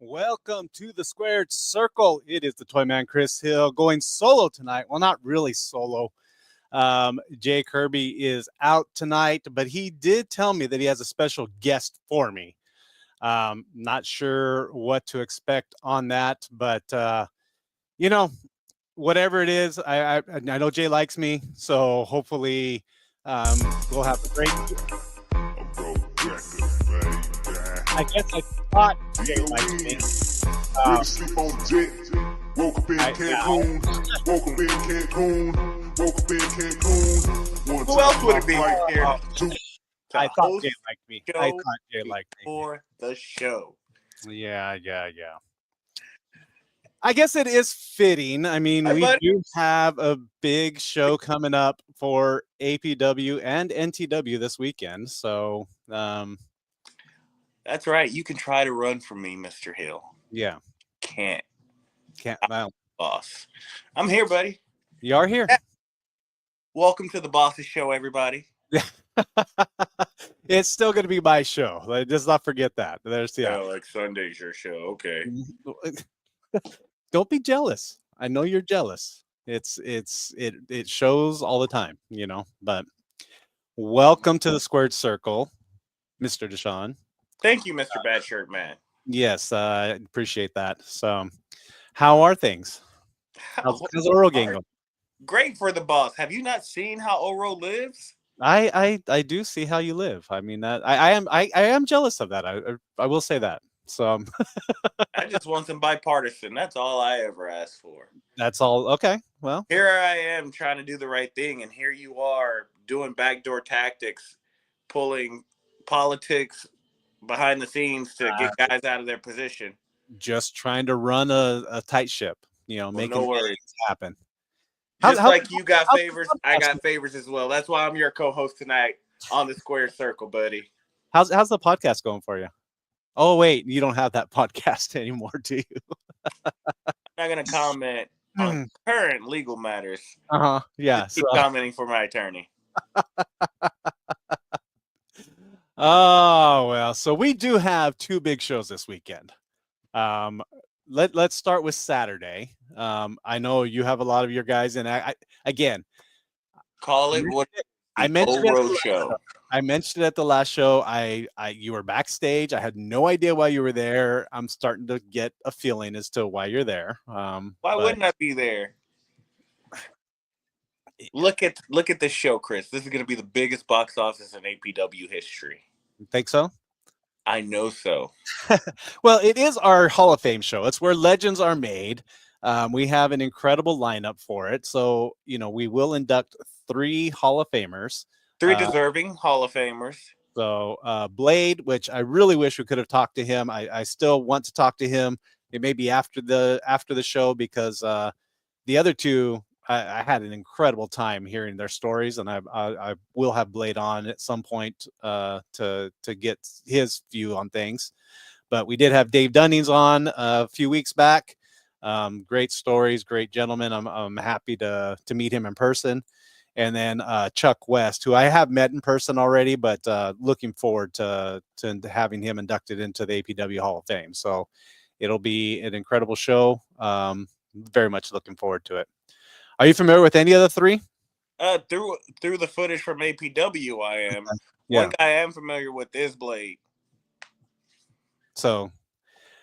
Welcome to the Squared Circle. It is the Toy Man Chris Hill going solo tonight. Well, not really solo. Jay Kirby is out tonight, but he did tell me that he has a special guest for me. Not sure what to expect on that, but whatever it is, I know Jay likes me, so hopefully we'll have a great. I guess I thought Jay liked me. Sleep on jet. Woke up in Cancun. Woke up in Cancun. Woke up in Cancun. Who else would it be here? I thought Jay liked me. I thought Jay liked me for the show. Yeah. I guess it is fitting. I mean, we do have a big show coming up for APW and NTW this weekend. So, that's right. You can try to run from me, Mr. Hill. Yeah. Can't. Well, boss. I'm here, buddy. You are here. Welcome to the Boss's Show, everybody. Yeah. It's still going to be my show. Let's not forget that. Like Sunday's your show. Okay. Don't be jealous. I know you're jealous. It shows all the time, but welcome to the Squared Circle, Mr. Deshaun. Thank you, Mr. Bad Shirt Man. Yes, I appreciate that. So, how are things? How's Oro game going? Great for the boss. Have you not seen how Oro lives? I do see how you live. I mean that I am jealous of that. I will say that. So I just want some bipartisan. That's all I ever asked for. That's all. Okay. Well, here I am trying to do the right thing, and here you are doing backdoor tactics, pulling politics behind the scenes to get guys out of their position. Just trying to run a tight ship, making no worries happen. Just like you got favors, I got favors as well. That's why I'm your co-host tonight on the Square Circle, buddy. How's the podcast going for you? Oh wait, you don't have that podcast anymore, do you? I'm not gonna comment on current legal matters. Yeah. Keep commenting for my attorney. Oh, well, so we do have two big shows this weekend. Let's start with Saturday. I know you have a lot of your guys, and I call it what I mentioned I mentioned it at the last show. You were backstage. I had no idea why you were there. I'm starting to get a feeling as to why you're there. Why wouldn't I be there? Look at this show, Chris. This is going to be the biggest box office in APW history. You think so? I know so. Well, it is our Hall of Fame show. It's where legends are made. We have an incredible lineup for it. So, we will induct 3 Hall of Famers. 3 deserving Hall of Famers. So, Blade, which I really wish we could have talked to him. I still want to talk to him. It may be after the show because the other 2, I had an incredible time hearing their stories, and I will have Blade on at some point to get his view on things. But we did have Dave Dunnings on a few weeks back. Great stories, great gentleman. I'm happy to meet him in person. And then Chuck West, who I have met in person already, but looking forward to having him inducted into the APW Hall of Fame. So it'll be an incredible show. Very much looking forward to it. Are you familiar with any of the 3? Through the footage from APW, I am. Yeah. One guy I am familiar with is Blade. So,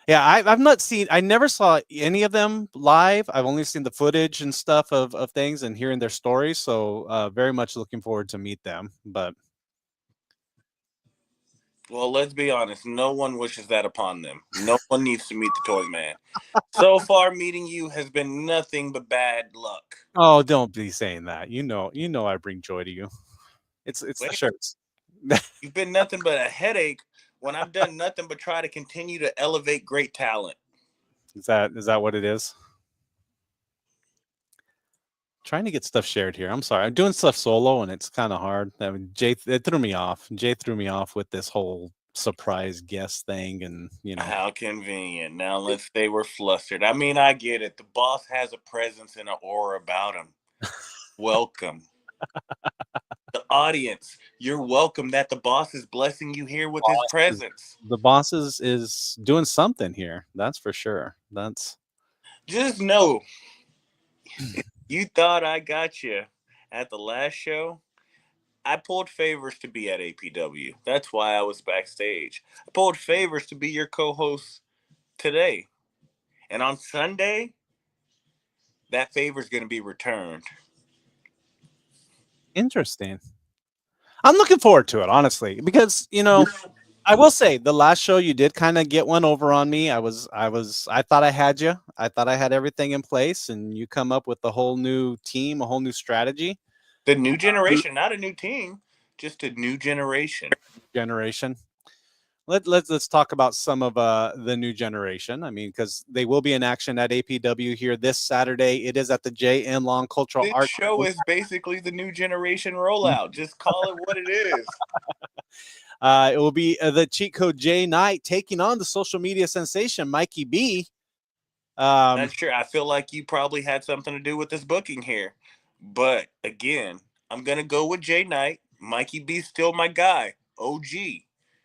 yeah, I've not seen. I never saw any of them live. I've only seen the footage and stuff of things and hearing their stories. So, very much looking forward to meet them. But, well, let's be honest. No one wishes that upon them. No one needs to meet the Toy Man. So far, meeting you has been nothing but bad luck. Oh, don't be saying that. You know, I bring joy to you. It's the shirts. You've been nothing but a headache when I've done nothing but try to continue to elevate great talent. Is that what it is? Trying to get stuff shared here. I'm sorry. I'm doing stuff solo, and it's kind of hard. I mean, it threw me off. Jay threw me off with this whole surprise guest thing, and How convenient. Now let's say we're flustered. I mean, I get it. The boss has a presence and an aura about him. Welcome. The audience, you're welcome that the boss is blessing you here with his presence. The boss is doing something here. That's for sure. That's Just know, you thought I got you at the last show. I pulled favors to be at APW. That's why I was backstage. I pulled favors to be your co-host today. And on Sunday, that favor is going to be returned. interesting. I'm looking forward to it, honestly, because I will say the last show you did kind of get one over on me. I thought I had you. I thought I had everything in place, and you come up with a whole new team, a whole new strategy. The new generation, not a new team, just a new generation. Let's talk about some of the new generation. I mean, because they will be in action at APW here this Saturday. It is at the J.N. Long Cultural This Arts. show is basically the new generation rollout. Just call it what it is. It will be the Cheat Code J Knight taking on the social media sensation Mikey B. That's true. I feel like you probably had something to do with this booking here. But again, I'm going to go with J Knight. Mikey B's still my guy, OG.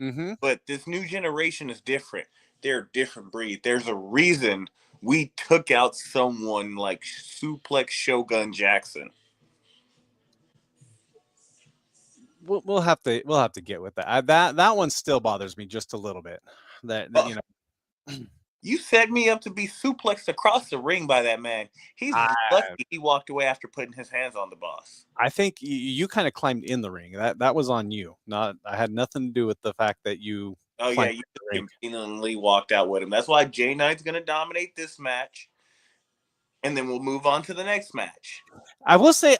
Mm-hmm. But this new generation is different. They're a different breed. There's a reason we took out someone like Suplex Shogun Jackson. We'll have to get with that. That one still bothers me just a little bit. That You set me up to be suplexed across the ring by that man. He's lucky he walked away after putting his hands on the boss. I think you kind of climbed in the ring. That was on you. I had nothing to do with the fact that you. Oh yeah, you conveniently walked out with him. That's why J Knight's going to dominate this match, and then we'll move on to the next match. I will say,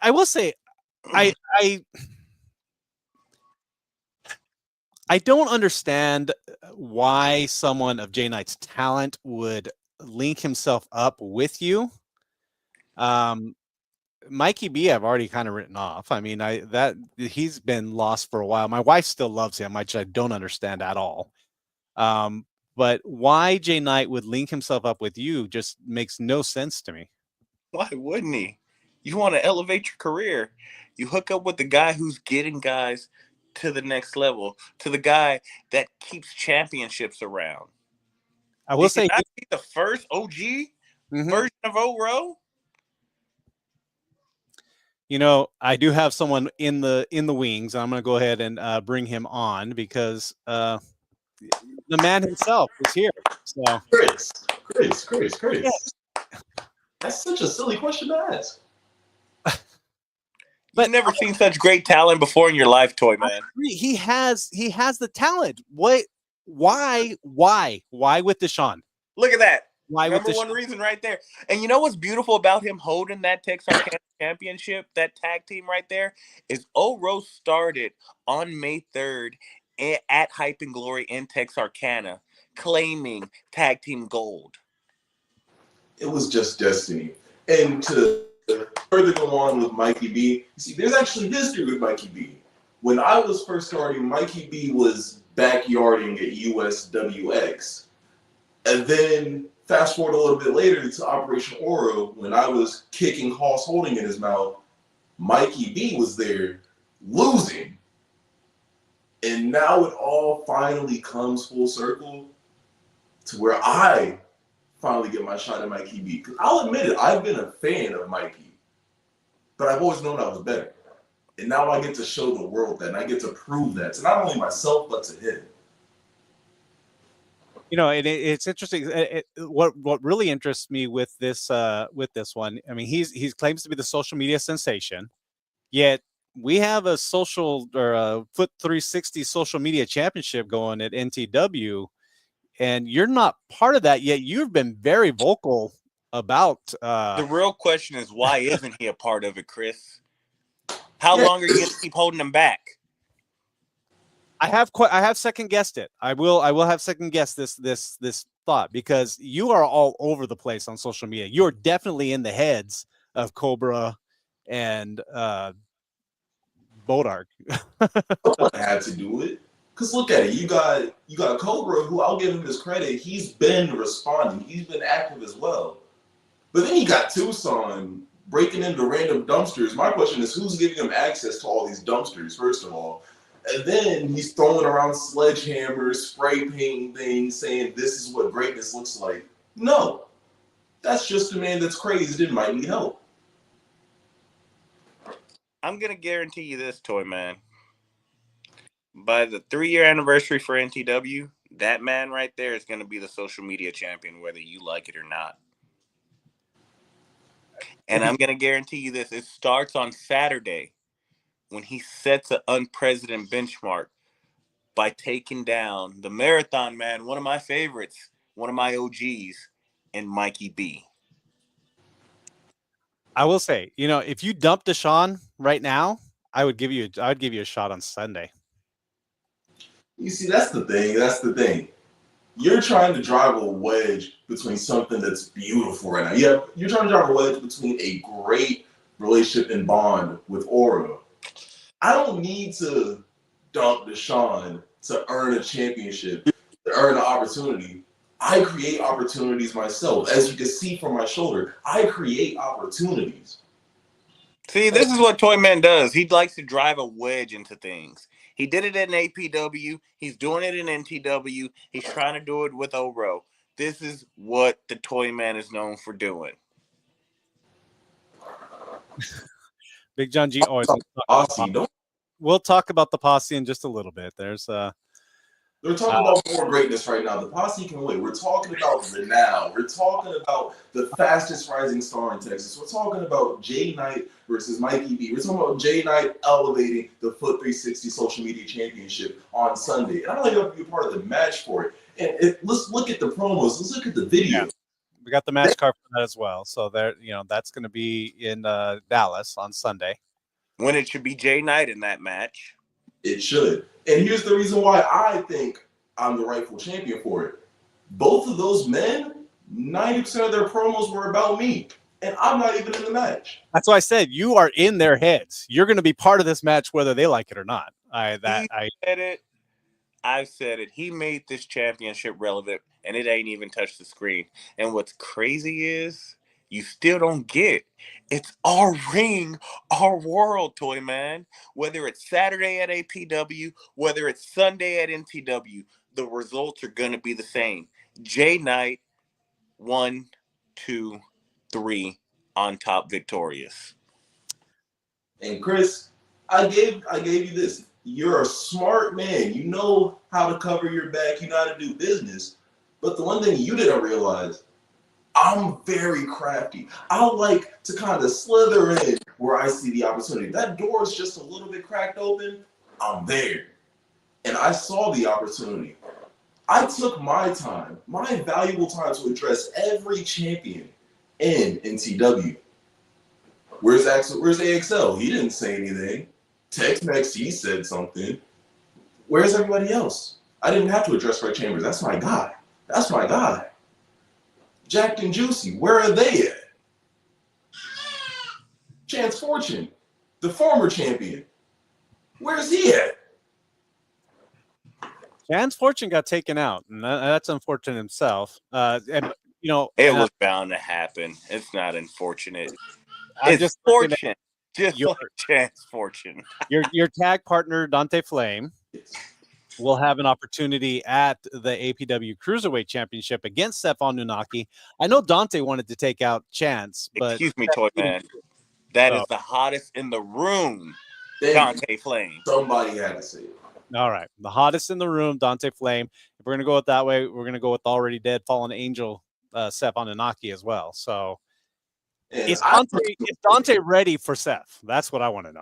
I don't understand why someone of J Knight's talent would link himself up with you. Mikey B, I've already kind of written off. I mean, he's been lost for a while. My wife still loves him, which I don't understand at all. But why J Knight would link himself up with you just makes no sense to me. Why wouldn't he? You want to elevate your career. You hook up with the guy who's getting guys to the next level, to the guy that keeps championships around. I will say he's the first OG version of O-Row. I do have someone in the wings. I'm going to go ahead and bring him on because the man himself is here. So Chris. Yes. That's such a silly question to ask. But you've never seen such great talent before in your life, Toy Man. He has the talent. Why with Deshaun? Look at that. Why Number one reason right there. And you know what's beautiful about him holding that Texarkana championship, that tag team right there, is O-Row started on May 3rd at Hype and Glory in Texarkana, claiming tag team gold. It was just destiny. And to further go on with Mikey B, see, there's actually history with Mikey B. When I was first starting, Mikey B was backyarding at USWX. And then fast forward a little bit later to Operation Oro, when I was kicking Hoss Holding in his mouth, Mikey B was there losing. And now it all finally comes full circle to where I finally get my shot at Mikey B. Because I'll admit it, I've been a fan of Mikey, but I've always known I was better. And now I get to show the world that, and I get to prove that to not only myself, but to him. It's interesting. What really interests me with this one, I mean, he claims to be the social media sensation, yet we have a social or a Foot 360 social media championship going at NTW, and you're not part of that yet. You've been very vocal about. The real question is, why isn't he a part of it, Chris? How long are you going to keep holding him back? I have second guessed it. I will have second guessed this thought, because you are all over the place on social media. You're definitely in the heads of Cobra and Bodark. Someone had to do it. Because look at it. You got Cobra, who, I'll give him his credit, he's been responding. He's been active as well. But then you got Tucson breaking into random dumpsters. My question is, who's giving him access to all these dumpsters, first of all? And then he's throwing around sledgehammers, spray painting things, saying this is what greatness looks like. No, that's just a man that's crazed and might need help. I'm going to guarantee you this, Toy Man. By the 3-year anniversary for NTW, that man right there is going to be the social media champion, whether you like it or not. And I'm going to guarantee you this. It starts on Saturday when he sets an unprecedented benchmark by taking down the Marathon Man, one of my favorites, one of my OGs, and Mikey B. I will say, if you dumped Deshaun right now, I would give you a shot on Sunday. You see, that's the thing. That's the thing. You're trying to drive a wedge between something that's beautiful right now. Yeah, you're trying to drive a wedge between a great relationship and bond with Aura. I don't need to dump Deshaun to earn a championship, to earn an opportunity. I create opportunities myself. As you can see from my shoulder, I create opportunities. See, this is what Toy Man does. He likes to drive a wedge into things. He did it in APW. He's doing it in NTW. He's trying to do it with Oro. This is what the Toy Man is known for doing. Big John G. Always. We'll talk about the posse in just a little bit. They're talking about more greatness right now. The posse can wait. We're talking about the now. We're talking about the fastest rising star in Texas. We're talking about Jay Knight versus Mikey B. We're talking about Jay Knight elevating the Foot 360 Social Media Championship on Sunday. And I'd like to be a part of the match for it. And let's look at the promos. Let's look at the video. Yeah. We got the match card for that as well. So that's going to be in Dallas on Sunday. When it should be Jay Knight in that match. It should. And here's the reason why I think I'm the rightful champion for it. Both of those men, 90% of their promos were about me. And I'm not even in the match. That's why I said you are in their heads. You're going to be part of this match whether they like it or not. Said it. I've said it. He made this championship relevant, and it ain't even touched the screen. And what's crazy is you still don't get. It's our ring, our world, Toy Man. Whether it's Saturday at APW, whether it's Sunday at NTW, the results are going to be the same. Jay Knight, 1, 2, 3, on top victorious. And Chris, I gave you this. You're a smart man. You know how to cover your back. You know how to do business. But the one thing you didn't realize, I'm very crafty. I like to kind of slither in where I see the opportunity. That door is just a little bit cracked open. I'm there. And I saw the opportunity. I took my time, my valuable time, to address every champion in NTW. Where's AXL? He didn't say anything. Tex-Mex, he said something. Where's everybody else? I didn't have to address Red Chambers. That's my guy. That's my guy. Jacked and Juicy, where are they at? Chance Fortune, the former champion, where's he at? Chance Fortune got taken out, and that's unfortunate himself. It was bound to happen. It's not unfortunate. It's just fortune. Just like Chance Fortune. Your tag partner, Dante Flame, will have an opportunity at the APW Cruiserweight Championship against Stephon Nunaki. I know Dante wanted to take out Chance, but excuse me, Toy Man. That is the hottest in the room, Dante Flame. Somebody had to say it. All right. The hottest in the room, Dante Flame. If we're going to go with that way, we're going to go with already dead fallen angel, Stephon Nunaki as well. So is Dante ready for Seth? That's what I want to know.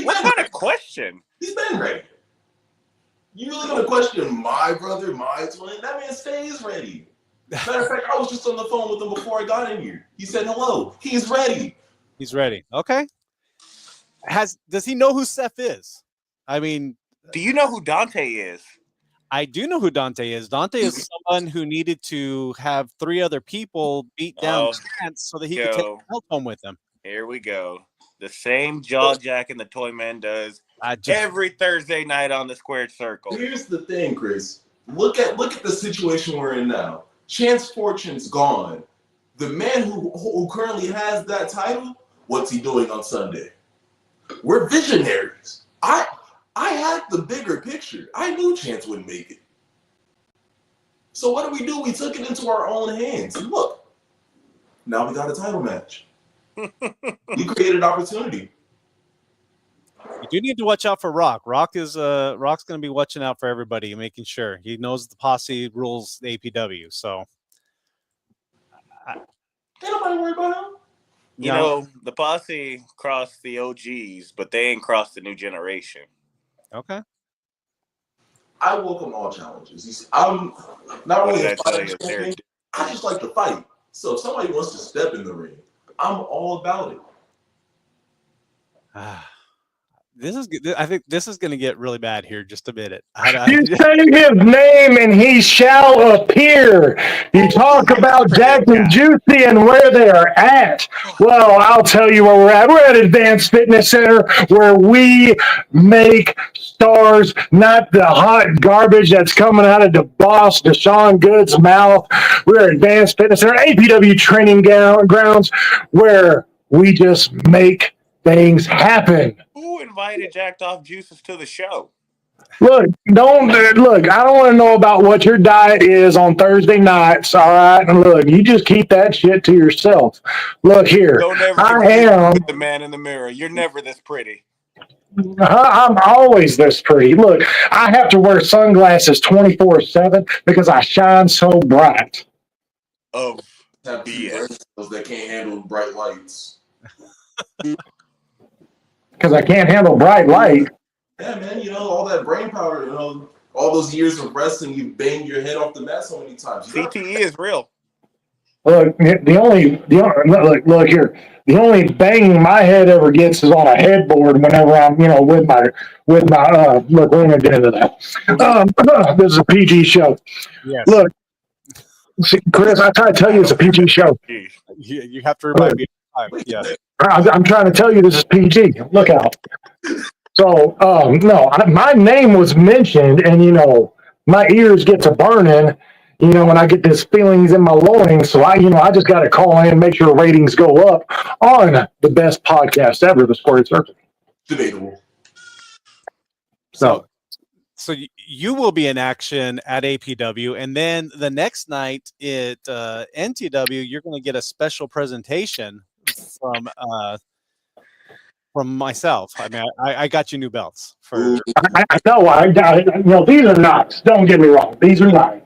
What kind of question? He's been ready. You really gonna question my brother, my twin? That man stays ready. Matter of fact, I was just on the phone with him before I got in here. He said hello. He's ready. He's ready. Okay. Does he know who Seth is? I mean, do you know who Dante is? I do know who Dante is. Dante is someone who needed to have 3 other people beat down Chance so that he could take help home with him. Here we go. The same jaw jacking the Toy Man does every Thursday night on the squared circle. Here's the thing, Chris. Look at the situation we're in now. Chance Fortune's gone. The man who currently has that title what's he doing on Sunday? We're visionaries. I had the bigger picture. I knew Chance wouldn't make it. So what did we do? We took it into our own hands. And look, now we got a title match. We created opportunity. You do need to watch out for Rock. Rock's going to be watching out for everybody, making sure he knows the posse rules the APW. So, Ain't nobody worried about him. You know, the posse crossed the OGs, but they ain't crossed the new generation. Okay. I welcome all challenges. You see, I'm not really a fighter champion. I just like to fight. So if somebody wants to step in the ring, I'm all about it. This is good. I think this is going to get really bad here. Just a minute. You say his name and he shall appear. You talk about Jack and Juicy and where they are at. Well, I'll tell you where we're at. We're at Advanced Fitness Center where we make stars, not the hot garbage that's coming out of the boss, Deshaun Good's mouth. We're at Advanced Fitness Center, APW training grounds where we just make things happen. Who invited Jacked Off Juices to the show? Look, I don't want to know about what your diet is on Thursday nights, all right? And look, you just keep that shit to yourself. Look here. Don't ever I am with the man in the mirror. You're never this pretty. I'm always this pretty. Look, I have to wear sunglasses 24/7 because I shine so bright. Of Have BS that can't handle bright lights. Because I can't handle bright light. Yeah, man, you know, all that brain power, you know, all those years of wrestling, you banged your head off the mat so many times. CTE is real. Look, look here. The only banging my head ever gets is on a headboard whenever I'm, you know, with my look, we're gonna get into that. This is a PG show. Yes. Look, see, Chris, I try to tell you it's a PG show. You have to remind me. Yes. I'm trying to tell you this is PG. Look out. So, no, my name was mentioned, and, you know, my ears get to burning, you know, and I get these feelings in my loins. So, I just got to call in and make sure ratings go up on the best podcast ever, The Squared Circle. Debatable. So you will be in action at APW, and then the next night at NTW, you're going to get a special presentation from myself. I mean, I got you new belts for. I know. These are not. Don't get me wrong. These are not.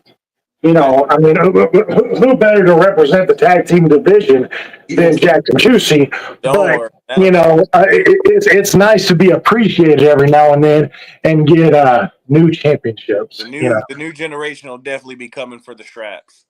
You know, I mean, who better to represent the tag team division than Jack and Juicy? But you know, it's nice to be appreciated every now and then and get new championships. The new generation will definitely be coming for the straps.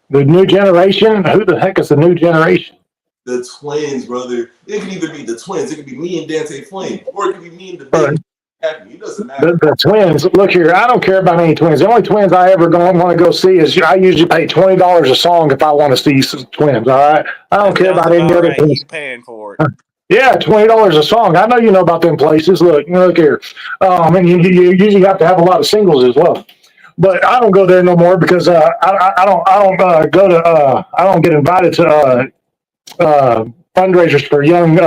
The new generation? Who the heck is the new generation? The twins, brother. It could either be the twins. It could be me and Dante Flame, or it could be me and the big. It doesn't matter. The twins. Look here, I don't care about any twins. The only twins I ever want to go see is I usually pay $20 a song if I want to see some twins. All right, I don't care about any other twins. He's paying for it. Yeah, $20 a song. I know you know about them places. Look here. And you usually have to have a lot of singles as well. But I don't go there no more because I don't get invited to fundraisers for young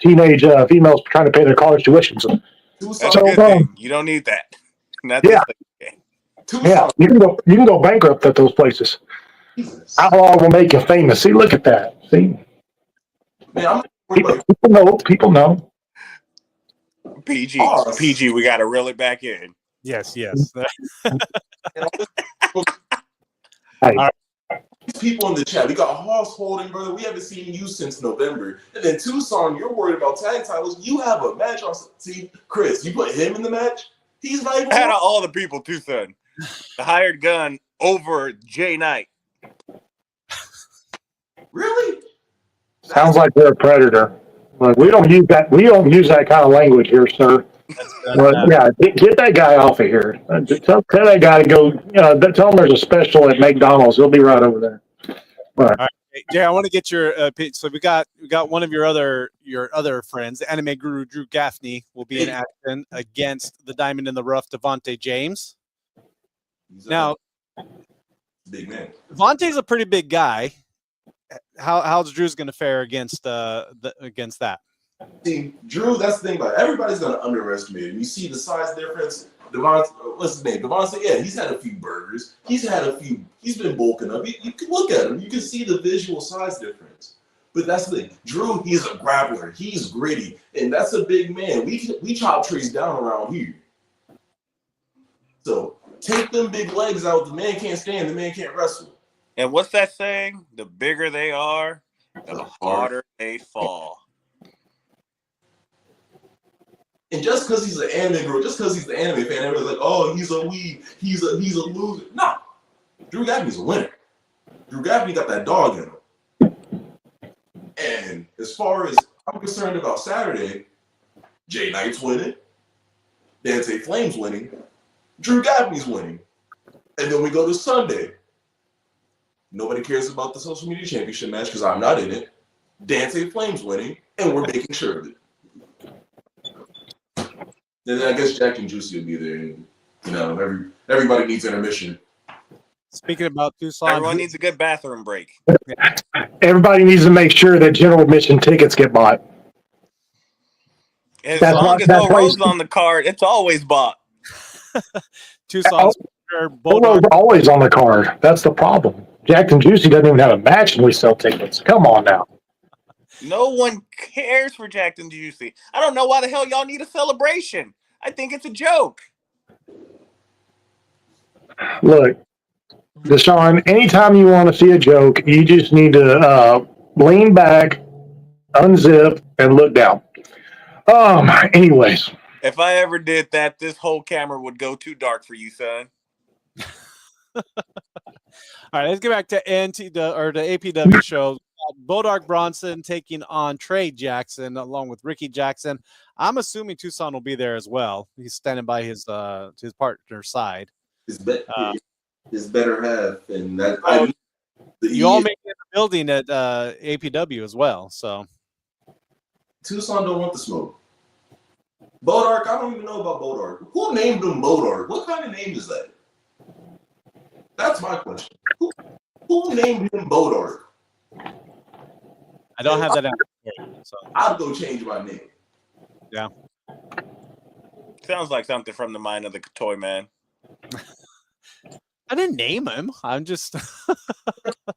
teenage females trying to pay their college tuition. So, that's a good thing. You don't need that. Yeah, you can go bankrupt at those places. Jesus. Outlaw will make you famous. See, look at that. See, man, people know. PG. We got to reel it back in. Yes. Hey. All right. People in the chat. We got Hoss Holding, brother. We haven't seen you since November. And then Tucson, you're worried about tag titles. You have a match on. See, Chris, you put him in the match. He's not even. Out of all the people, Tucson, the hired gun over Jay Knight. Really? Sounds like they're a predator. Look, we don't use that. We don't use that kind of language here, sir. Yeah, get that guy off of here. Tell that guy to go. Tell him there's a special at McDonald's. He'll be right over there. All right, Jay, I want to get your. So we got one of your other friends, the anime guru Drew Gaffney, will be in action against the Diamond in the Rough, Devontae James. Now, big man. Devontae's a pretty big guy. how's Drew's going to fare against against that? See, Drew, that's the thing about it. Everybody's going to underestimate him. You see the size difference. Devon, what's his name? Devon said, yeah, he's had a few burgers. He's been bulking up. You can look at him. You can see the visual size difference. But that's the thing. Drew, he's a grappler. He's gritty. And that's a big man. We chop trees down around here. So take them big legs out. The man can't stand. The man can't wrestle. And what's that saying? The bigger they are, the harder they fall. And just because he's an anime girl, just because he's the anime fan, everyone's like, oh, he's a weeb, he's a loser. No. Drew Gaffney's a winner. Drew Gaffney got that dog in him. And as far as I'm concerned about Saturday, Jay Knight's winning, Dante Flame's winning, Drew Gaffney's winning. And then we go to Sunday. Nobody cares about the social media championship match because I'm not in it. Dante Flame's winning, and we're making sure of it. Then I guess Jack and Juicy will be there. And, you know, everybody needs intermission. Speaking about Tucson, everyone needs a good bathroom break. Everybody needs to make sure that general admission tickets get bought. As long as no roads on the card, it's always bought. Tucson's Road's always on the card. That's the problem. Jack and Juicy doesn't even have a match and we sell tickets. Come on now. No one cares for Jack and Juicy. I don't know why the hell y'all need a celebration. I think it's a joke. Look, Deshaun, anytime you want to see a joke, you just need to lean back, unzip, and look down. Anyways. If I ever did that, this whole camera would go too dark for you, son. All right, let's get back to the APW show. Bodark Bronson taking on Trey Jackson along with Ricky Jackson. I'm assuming Tucson will be there as well. He's standing by his partner's side. His better half, and that you all make it in the building at APW as well. So Tucson don't want the smoke. Bodark, I don't even know about Bodark. Who named him Bodark? What kind of name is that? That's my question. Who named him Bodark? I don't have that answer. So I'll go change my name. Yeah. Sounds like something from the mind of the toy man. I didn't name him. I'm just.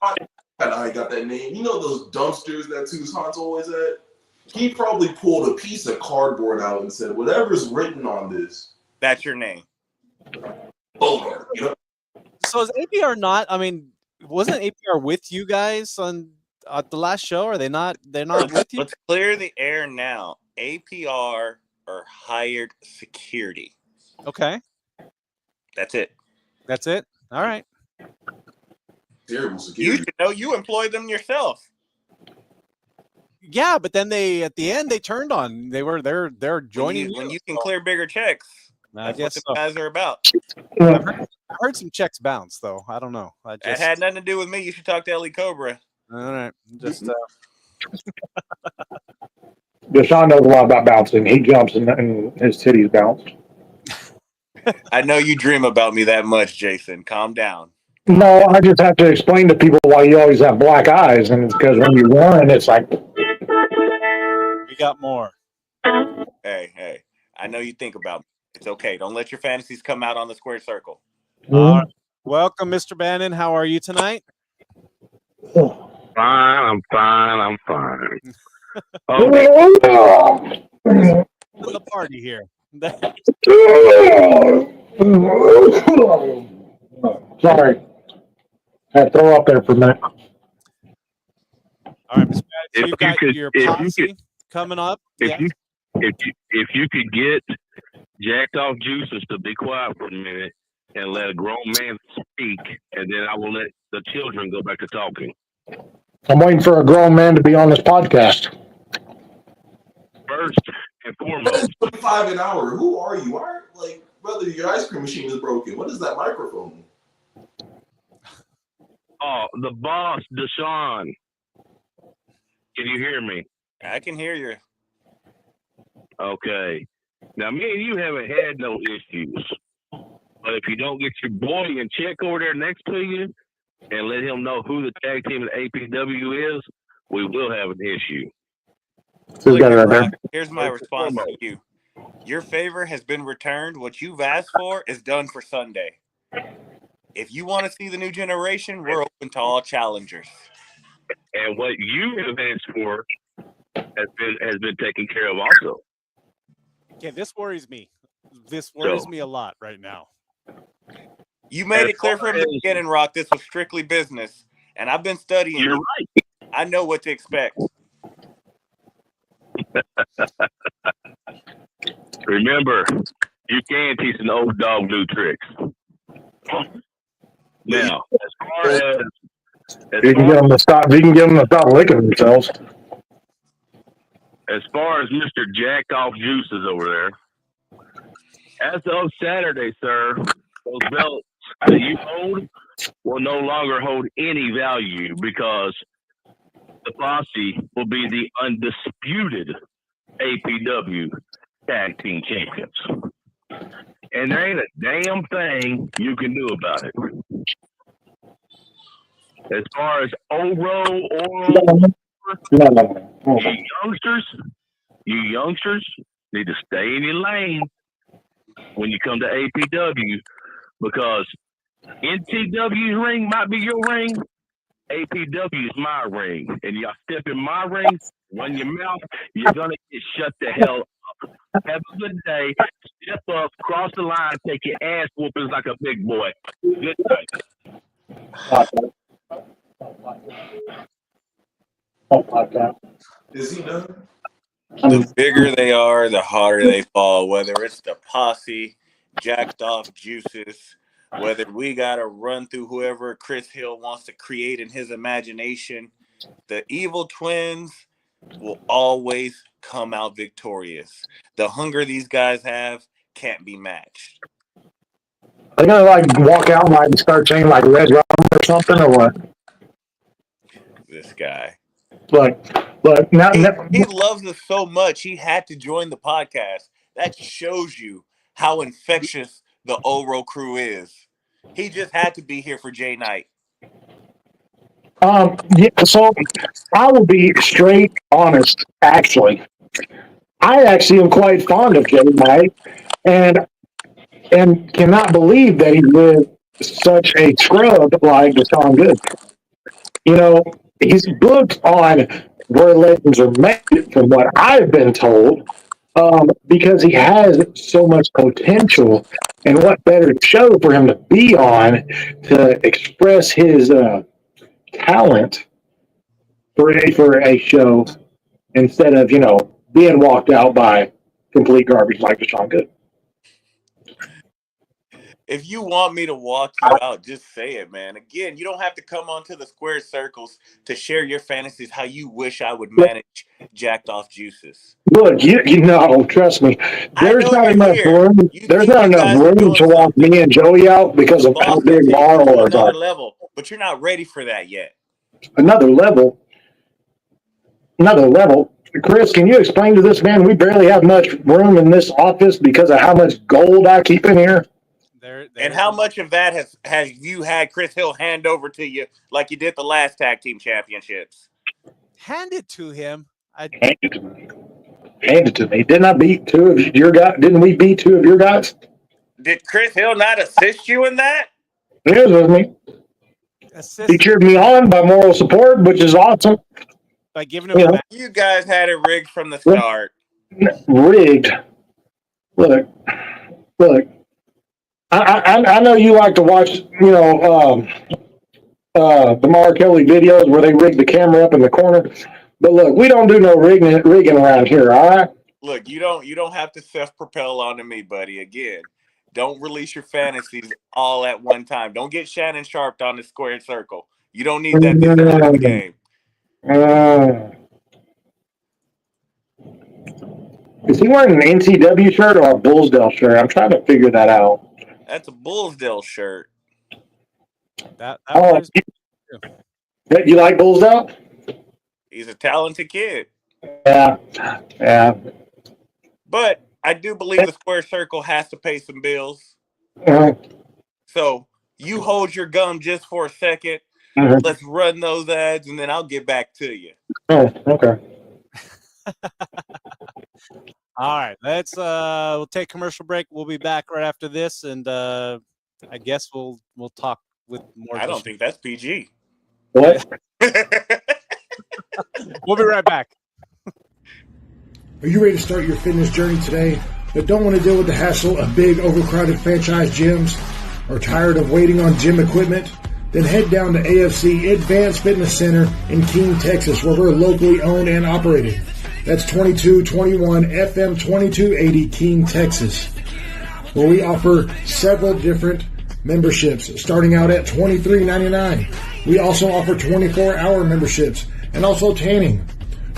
I got that name. You know those dumpsters that Tucson's always at? He probably pulled a piece of cardboard out and said, whatever's written on this. That's your name. Bodark. You know? So is APR not? I mean, wasn't APR with you guys at the last show? Are they not? They're not with you. Let's clear the air now. APR are hired security. Okay. That's it. That's it. All right. Terrible security. You employ them yourself. Yeah, but then at the end they turned on. They're joining when you can clear bigger checks. I guess what the guys are about. I heard some checks bounce though. I don't know. It had nothing to do with me. You should talk to Ellie Cobra. All right. Just Deshaun knows a lot about bouncing. He jumps and his titties bounce. I know you dream about me that much, Jason. Calm down. No, I just have to explain to people why you always have black eyes, and it's because when you run, it's like we got more. Hey, I know you think about me. It's okay. Don't let your fantasies come out on the square circle. Mm-hmm. Welcome, Mr. Bannon. How are you tonight? I'm fine. Okay. The party here. Sorry. I had to throw up there for a minute. All right, Mr. Bannon, you've got your posse coming up. If you could get jacked off juices to be quiet for a minute and let a grown man speak, and then I will let the children go back to talking. I'm waiting for a grown man to be on this podcast. First and foremost. 25 an hour. Who are you? Brother, your ice cream machine is broken. What is that microphone? Oh, the boss, Deshaun. Can you hear me? I can hear you. Okay. Now, me and you haven't had no issues. But if you don't get your boy in check over there next to you, and let him know who the tag team in APW is, we will have an issue. Who's got it right there? Here's my response to you. Your favor has been returned. What you've asked for is done for Sunday. If you want to see the new generation, we're open to all challengers. And what you have asked for has been taken care of also. Okay, this worries me. This worries me a lot right now. You made it clear from the beginning, Rock, this was strictly business. And I've been studying. You're right. I know what to expect. Remember, you can teach an old dog new tricks. Now, as far as You can get them to stop. You can get them to stop licking themselves. As far as Mr. Jack Off Juices over there, as of Saturday, sir, those belts that you hold will no longer hold any value because the Posse will be the undisputed APW Tag Team Champions. And there ain't a damn thing you can do about it. As far as Oro you youngsters need to stay in your lane when you come to APW because NTW's ring might be your ring, APW is my ring. And y'all step in my ring, run your mouth, you're going to get shut the hell up. Have a good day. Step up, cross the line, take your ass whoopings like a big boy. Good night. Is he done? The bigger they are, the harder they fall, whether it's the Posse, Jacked Off Juices, whether we got to run through whoever Chris Hill wants to create in his imagination. The Evil Twins will always come out victorious. The hunger these guys have can't be matched. Are they gonna like walk out and like start saying like Red Rum or something or what? This guy. Look, now he loves us so much. He had to join the podcast. That shows you how infectious the Oro crew is. He just had to be here for Jay Knight. Yeah, so I will be straight honest. Actually, I actually am quite fond of Jay Knight, and cannot believe that he's with such a scrub like Deshaun Good. You know, he's booked on Where Legends Are Made, from what I've been told, because he has so much potential. And what better show for him to be on to express his talent for a show instead of, being walked out by complete garbage like Deshaun Good. If you want me to walk you out, just say it, man. Again, you don't have to come onto the square circles to share your fantasies how you wish I would manage Jacked Off Juices. Look, you know, trust me. There's not enough room. There's not enough room to walk me and Joey out because of how big our are. Another level, but you're not ready for that yet. Another level. Chris, can you explain to this man we barely have much room in this office because of how much gold I keep in here? And how much of that has you had Chris Hill hand over to you like you did the last tag team championships? Hand it to him. Hand it to me. Hand it to me. Didn't I beat two of your guys? Didn't we beat two of your guys? Did Chris Hill not assist you in that? He was with me. He cheered me on by moral support, which is awesome. By giving him you guys had it rigged from the start. Rigged. Look. I know you like to watch, the Mark Kelly videos where they rig the camera up in the corner. But look, we don't do no rigging around here, all right? Look, you don't have to self-propel onto me, buddy. Again, don't release your fantasies all at one time. Don't get Shannon Sharp on the squared circle. You don't need that this early in the game. Is he wearing an NCW shirt or a Bullsdale shirt? I'm trying to figure that out. That's a Bullsdale shirt. You like Bullsdale? He's a talented kid. Yeah. But I do believe the square circle has to pay some bills. So you hold your gum just for a second. Let's run those ads, and then I'll get back to you. Oh, okay. All right, we'll take commercial break. We'll be back right after this, and I guess we'll talk with more. I don't think that's PG. What? We'll be right back. Are you ready to start your fitness journey today, but don't want to deal with the hassle of big, overcrowded franchise gyms? Or tired of waiting on gym equipment? Then head down to AFC Advanced Fitness Center in Keene, Texas, where we're locally owned and operated. That's 2221 FM 2280 Keene, Texas, where we offer several different memberships starting out at $23.99. We also offer 24-hour memberships and also tanning.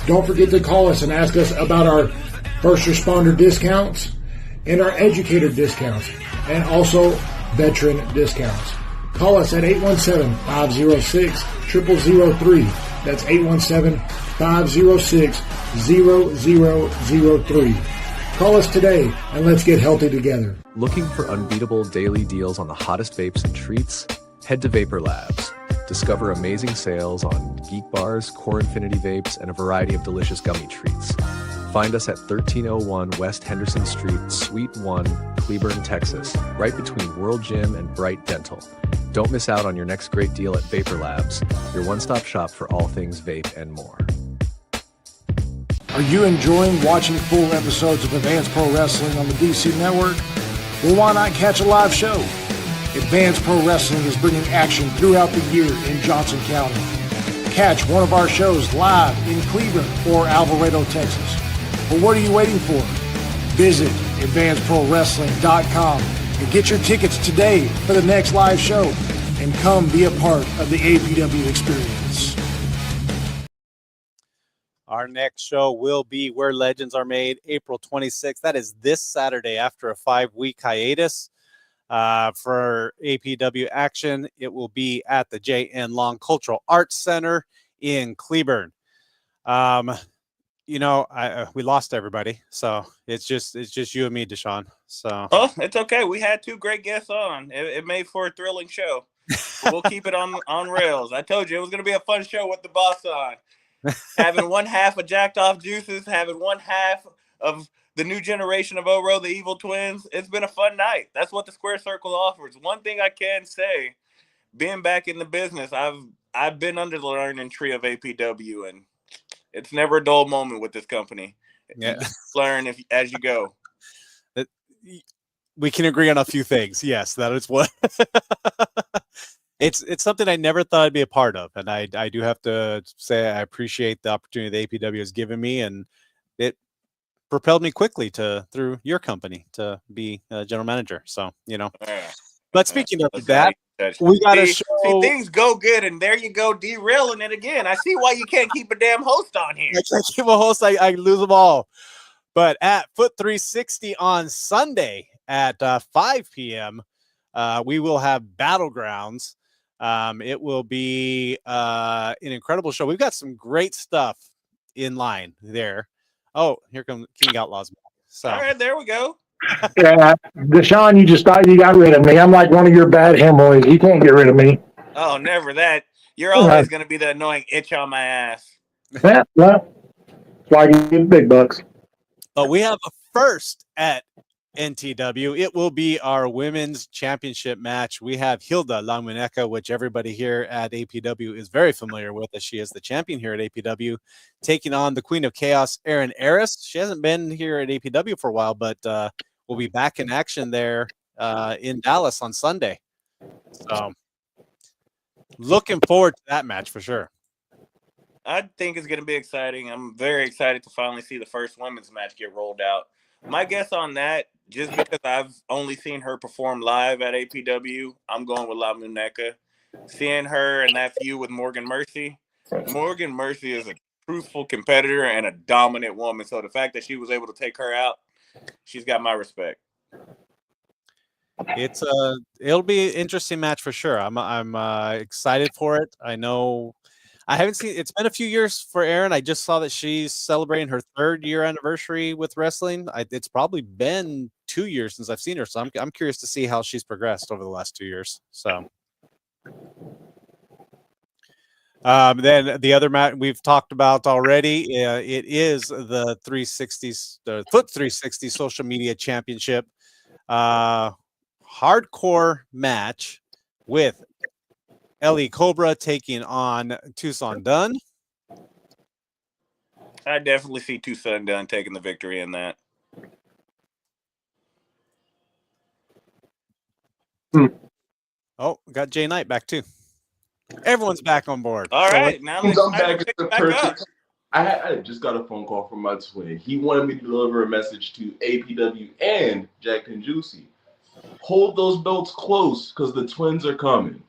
Don't forget to call us and ask us about our first responder discounts and our educator discounts and also veteran discounts. Call us at 817-506-0003. That's 817-506-0003. Call us today and let's get healthy together. Looking for unbeatable daily deals on the hottest vapes and treats? Head to Vapor Labs. Discover amazing sales on Geek Bars, Core Infinity Vapes, and a variety of delicious gummy treats. Find us at 1301 West Henderson Street, Suite 1, Cleburne, Texas, right between World Gym and Bright Dental. Don't miss out on your next great deal at Vapor Labs, your one-stop shop for all things vape and more. Are you enjoying watching full episodes of Advanced Pro Wrestling on the DC Network? Well, why not catch a live show? Advanced Pro Wrestling is bringing action throughout the year in Johnson County. Catch one of our shows live in Cleburne or Alvarado, Texas. But what are you waiting for? Visit advancedprowrestling.com and get your tickets today for the next live show and come be a part of the APW experience. Our next show will be Where Legends Are Made, April 26th. That is this Saturday after a 5-week hiatus. For APW action, it will be at the J.N. Long Cultural Arts Center in Cleburne. We lost everybody, so it's just you and me, Deshaun. So it's okay. We had 2 great guests on. It made for a thrilling show. We'll keep it on rails. I told you it was going to be a fun show with the boss on. Having one half of Jacked Off Juices, having one half of the new generation of Oro, the Evil Twins. It's been a fun night. That's what the Square Circle offers. One thing I can say, being back in the business, I've been under the learning tree of APW, and it's never a dull moment with this company. Yeah. You learn as you go. We can agree on a few things. Yes, that is what. It's something I never thought I'd be a part of, and I do have to say I appreciate the opportunity the APW has given me, and it propelled me quickly through your company to be a general manager. So, but speaking of that, we got a show. See, things go good, and there you go, derailing it again. I see why you can't keep a damn host on here. I can't keep a host. I lose them all. But at Foot 360 on Sunday at 5 p.m., we will have Battlegrounds. It will be an incredible show. We've got some great stuff in line there. Oh, here comes King Outlaws. So. All right, there we go. Yeah, Deshaun, you just thought you got rid of me. I'm like one of your bad hemorrhoids. You can't get rid of me. Oh, never that. You're always going to be the annoying itch on my ass. Yeah, well, that's why you get big bucks. But we have a first at NTW. It will be our women's championship match. We have Hilda Lamuneca, which everybody here at APW is very familiar with, as she is the champion here at APW, taking on the Queen of Chaos, Erin Eris. She hasn't been here at APW for a while, but will be back in action there in Dallas on Sunday. So looking forward to that match for sure. I think it's going to be exciting. I'm very excited to finally see the first women's match get rolled out. My guess on that, just because I've only seen her perform live at APW, I'm going with La Muneca. Seeing her and that feud with Morgan Mercy. Morgan Mercy is a truthful competitor and a dominant woman. So the fact that she was able to take her out, she's got my respect. It'll be an interesting match for sure. I'm excited for it. I know I haven't seen. It's been a few years for Erin. I just saw that she's celebrating her 3rd year anniversary with wrestling. It's probably been 2 years since I've seen her, so I'm curious to see how she's progressed over the last 2 years. So Then the other match we've talked about already, it is the 360s, the Foot 360 Social Media Championship hardcore match with Ellie Cobra taking on Tucson Dunn. I definitely see Tucson Dunn taking the victory in that. Oh, got Jay Knight back too. Everyone's back on board. All right, now I'm back excited to at the pick back up. I just got a phone call from my twin. He wanted me to deliver a message to APW and Jack and Juicy. Hold those belts close because the twins are coming.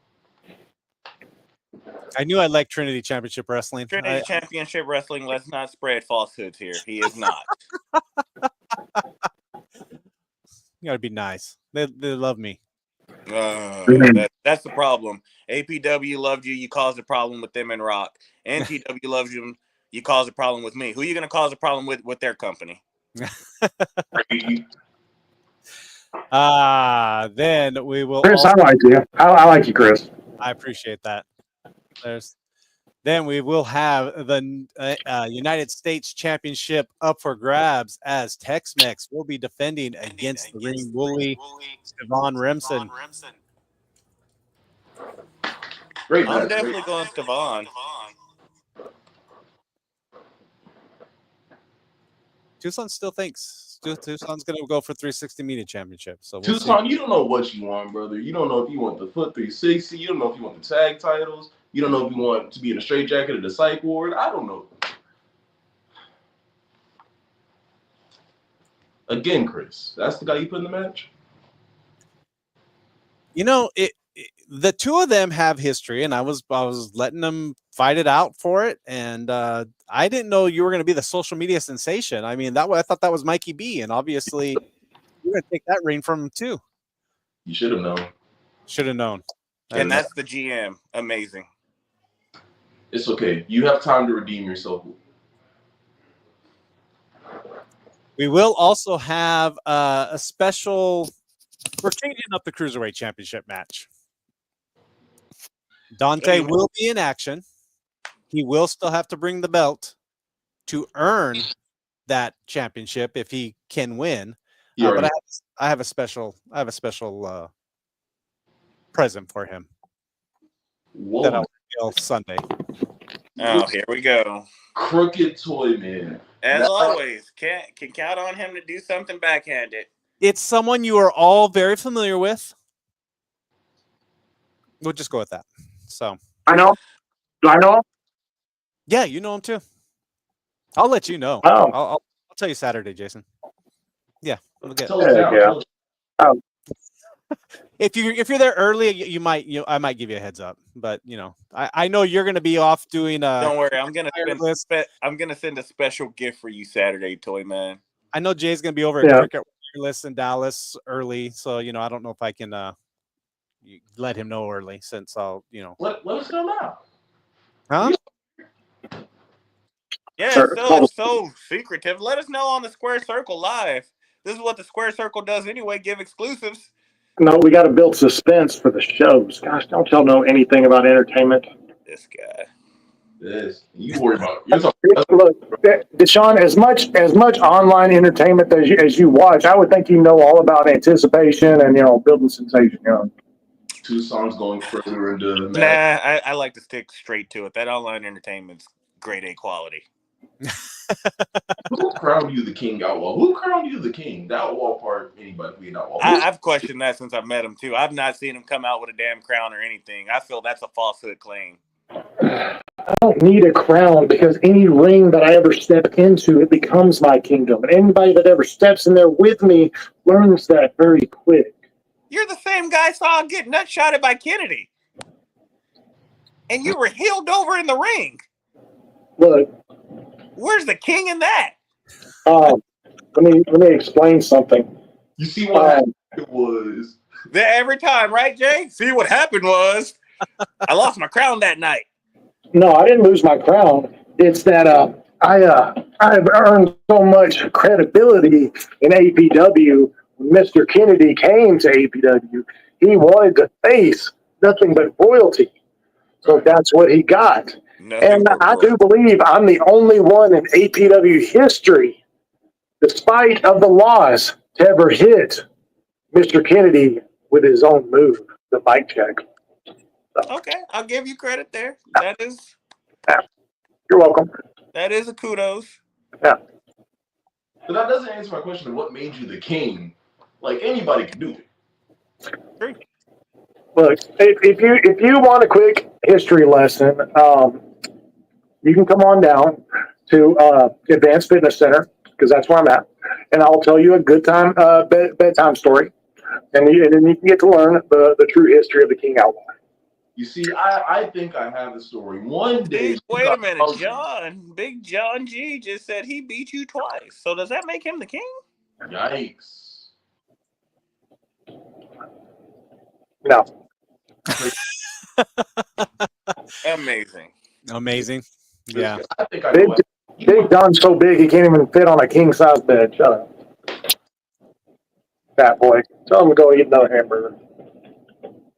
I knew I liked Trinity Championship Wrestling. Trinity Championship Wrestling, let's not spread falsehoods here. He is not. You gotta be nice. They love me. That's the problem. APW loved you. You caused a problem with them and Rock. NTW loves you. You caused a problem with me. Who are you going to cause a problem with their company? Then we will. Chris, I like you. I like you, Chris. I appreciate that. Then we will have the United States Championship up for grabs as Tex-Mex will be defending against the Ring Wooly Stevan Remsen. Great I'm match, definitely going Stevan. Tucson still thinks Tucson's going to go for 360 Media Championship. So Tucson, you don't know what you want, brother. You don't know if you want the Foot 360. You don't know if you want the tag titles. You don't know if you want to be in a straight jacket or the psych ward. I don't know. Again, Chris, that's the guy you put in the match? You know, the two of them have history, and I was letting them fight it out for it, and I didn't know you were going to be the social media sensation. I mean, I thought that was Mikey B, and obviously you're going to take that reign from him too. You should have known. Should have known. And that's the GM. Amazing. It's okay. You have time to redeem yourself. We will also have a special. We're changing up the Cruiserweight Championship match. Dante will be in action. He will still have to bring the belt to earn that championship if he can win. But I have a special present for him. Whoa. That I'll reveal Sunday. Oh, here we go. Crooked Toy Man. As always, can count on him to do something backhanded. It's someone you are all very familiar with. We'll just go with that. So I know. Do I know him? Yeah, you know him too. I'll let you know. Oh. I'll tell you Saturday, Jason. Yeah, we'll get. Oh. If you're there early, I might give you a heads up. But I know you're going to be off doing. Don't worry, I'm gonna send a special gift for you Saturday, Toy Man. I know Jay's going to be over at Cricket Wireless in Dallas early, so I don't know if I can let him know early since I'll Let us know now. Huh? Yeah, it's so secretive. Let us know on the Square Circle Live. This is what the Square Circle does anyway, give exclusives. No, we got to build suspense for the shows. Gosh, don't y'all know anything about entertainment? This guy. Yes, you worry about Look, Deshaun, as much online entertainment as you watch, I would think you know all about anticipation and building sensation. Tucson's going further into Nah, I like to stick straight to it. That online entertainment's grade A quality. Who crowned you the king outlaw? Who crowned you the king? The outlaw part, anybody being outlaw. I've questioned that since I've met him too. I've not seen him come out with a damn crown or anything. I feel that's a falsehood claim. I don't need a crown because any ring that I ever step into, it becomes my kingdom. And anybody that ever steps in there with me learns that very quick. You're the same guy I saw get nutshotted by Kennedy. And you were healed over in the ring. Look. Where's the king in that? Let me explain something. You see what happened was every time, right, Jay? See what happened was I lost my crown that night. No, I didn't lose my crown. It's that I've earned so much credibility in APW. When Mr. Kennedy came to APW, he wanted to face nothing but royalty. So that's what he got. And I do believe I'm the only one in APW history, despite of the loss, to ever hit Mr. Kennedy with his own move, the mic check. So, Okay, I'll give you credit there. That is. Yeah. You're welcome. That is a kudos. Yeah. But that doesn't answer my question of what made you the king. Like, anybody can do it. True. Look, if you want a quick history lesson, you can come on down to Advanced Fitness Center, because that's where I'm at, and I'll tell you a good time bedtime story, and then you can get to learn the true history of the King Outlaw. You see, I think I have the story. One day, Wait a minute, Big John G just said he beat you twice. So does that make him the king? Yikes. No. Amazing. Yeah. I think I know Big John's so big he can't even fit on a king size bed. Shut up. Fat boy. Tell him to go eat another hamburger.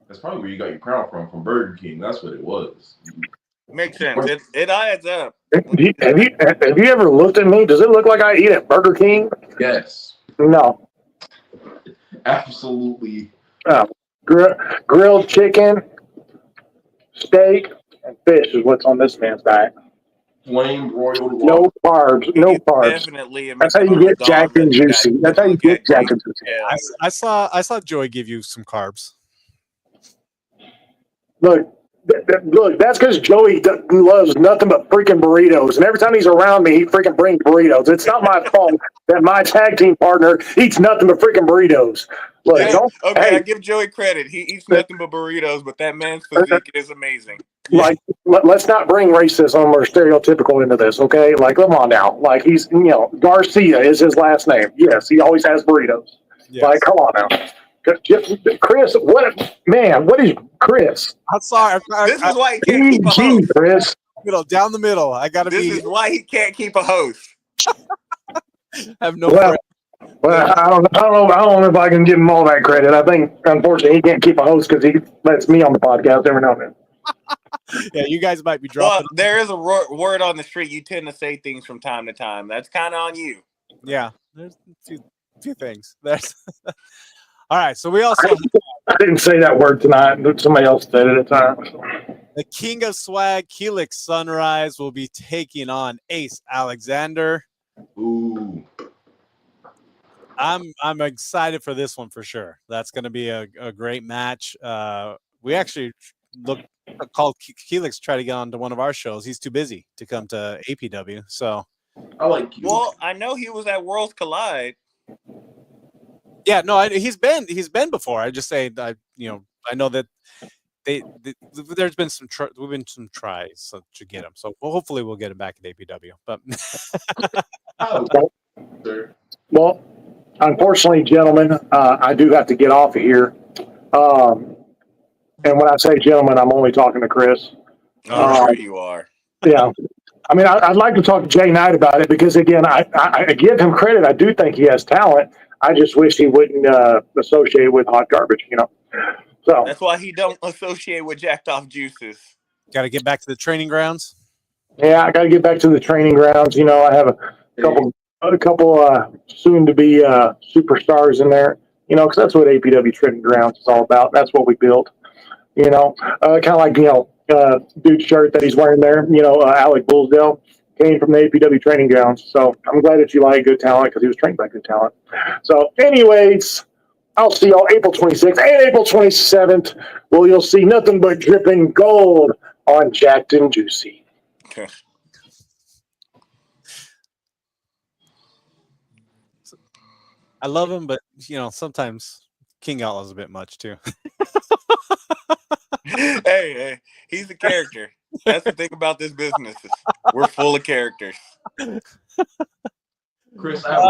That's probably where you got your crown from Burger King. That's what it was. Makes sense. It adds up. Have you ever looked at me? Does it look like I eat at Burger King? Yes. No. Absolutely. Grilled chicken, steak, and fish is what's on this man's diet. Flame broiled. No carbs. No carbs. Definitely. That's how you get jacked and juicy. That's how you get jacked and juicy. Yeah. I saw Joey give you some carbs. Look, that's because Joey loves nothing but freaking burritos. And every time he's around me, he freaking brings burritos. It's not my fault that my tag team partner eats nothing but freaking burritos. Look, I give Joey credit. He eats nothing but burritos, but that man's physique is amazing. Like, let's not bring racism or stereotypical into this, okay? Like, come on now. Like, he's, Garcia is his last name. Yes, he always has burritos. Yes. Like, come on now. Chris, what is Chris? I'm sorry. This is why he can't keep a host. Chris. Down the middle. This is why he can't keep a host. I have no credit. Well, I don't know if I can give him all that credit. I think, unfortunately, he can't keep a host because he lets me on the podcast every now and then. Yeah, you guys might be dropping. Well, there is a word on the street. You tend to say things from time to time. That's kind of on you. Yeah, there's a few things. There's. All right, so we also. I didn't say that word tonight. Somebody else said it at the time. The King of Swag, Helix Sunrise, will be taking on Ace Alexander. Ooh. I'm excited for this one for sure. That's going to be a great match. We actually called Helix try to get on to one of our shows. He's too busy to come to APW. So I like Helix. Well, I know he was at Worlds Collide. Yeah, no, he's been before. I just say I know that there's been some tries to get him. So hopefully we'll get him back at APW. But well, unfortunately, gentlemen, I do have to get off of here. And when I say gentlemen, I'm only talking to Chris. Sure you are. Yeah. I mean, I'd like to talk to Jay Knight about it because, again, I give him credit. I do think he has talent. I just wish he wouldn't associate with hot garbage, So that's why he don't associate with jacked off juices. Got to get back to the training grounds. Yeah, I got to get back to the training grounds. I have a couple soon to be superstars in there. Because that's what APW training grounds is all about. That's what we built. Kind of like dude's shirt that he's wearing there. Alec Bullsdale came from the APW training grounds. So I'm glad that you like good talent because he was trained by good talent. So, anyways, I'll see y'all April 26th and April 27th. Well, you'll see nothing but dripping gold on Jacked and Juicy. Okay. I love him, but sometimes King Outlaw's a bit much too. Hey, he's a character. That's the thing about this business. We're full of characters. Chris, I